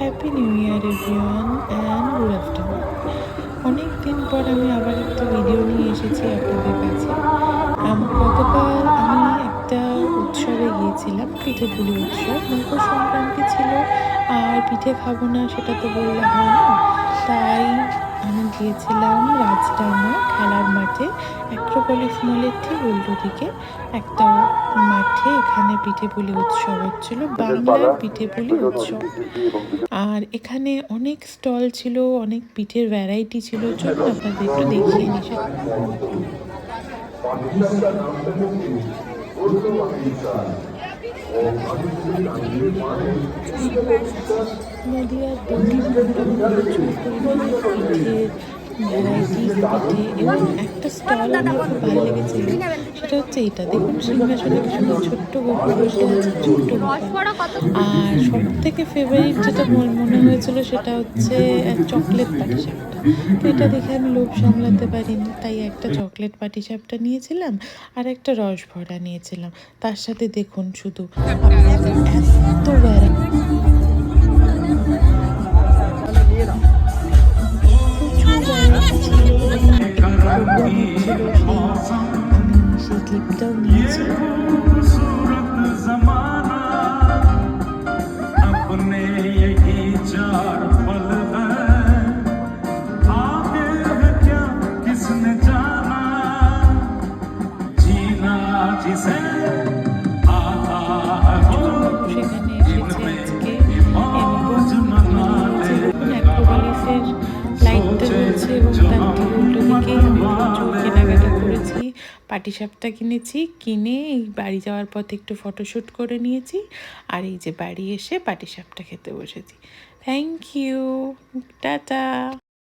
Happy new year everyone and good afternoon. অনেক দিন পর আমি আবার একটা ভিডিও নিয়ে এসেছি আপনাদের কাছে। গতকাল আমি একটা উৎসবে গিয়েছিলাম, পিঠেপুলি উৎসব। মকর সংক্রান্তি ছিল, আর পিঠে খাবো না সেটা তো বললে হয় না। তাই আমি গিয়েছিলাম রাজডাঙ্গা খেলার মাঠে, অ্যাক্রোপলিস মলের ঠিক উল্টো দিকে একটা মাঠে। এখানে পিঠেপুলি উৎসব হচ্ছিল, বাংলার পিঠেপুলি উৎসব। আর এখানে অনেক স্টল ছিল, অনেক পিঠের ভ্যারাইটি ছিল। চলুন আপনাদের একটু দেখিয়ে নিই সেটা। নদিয়ার দেখলাম মোটামুটি প্রচুর পরিমাণে পিঠের ভ্যারাইটিস পিঠে, এবং একটা স্টল আমার খুব ভালো লেগেছিল। সেটা হচ্ছে এটা দেখুন, সিংহাসনে কি সুন্দর ছোট্ট গোপু বসে আছে, ছোট্ট গোপাল। আর সব থেকে ফেভারিট যেটা মনে হয়েছিল সেটা হচ্ছে চকলেট পাটিসাপটা। তো এটা দেখে আমি লোভ সামলাতে পারিনি, তাই একটা চকলেট পাটিসাপটা নিয়েছিলাম আর একটা রস ভরা নিয়েছিলাম। তার সাথে দেখুন শুধু আপনাদের এত ভ্যারাইটি, প্রচুর ভ্যারাইটি ছিল এবং একটা প্রোগ্রাম হচ্ছিল, আমি সেই ক্লিপটাও নিয়েছি। সেখানে এসেছে আজকে, এবং যে দেখুন অ্যাক্রোপলিসের লাইটটা জ্বলছে এবং তার ঠিক উল্টো দিকেই আমি প্রচুর কেনাকাটা করেছি। পাটিসাপটা কিনেছি, কিনে এই বাড়ি যাওয়ার পথে একটু ফটোশ্যুট করে নিয়েছি, আর এই যে বাড়ি এসে পাটিসাপটা খেতে বসেছি। Thank you, tata.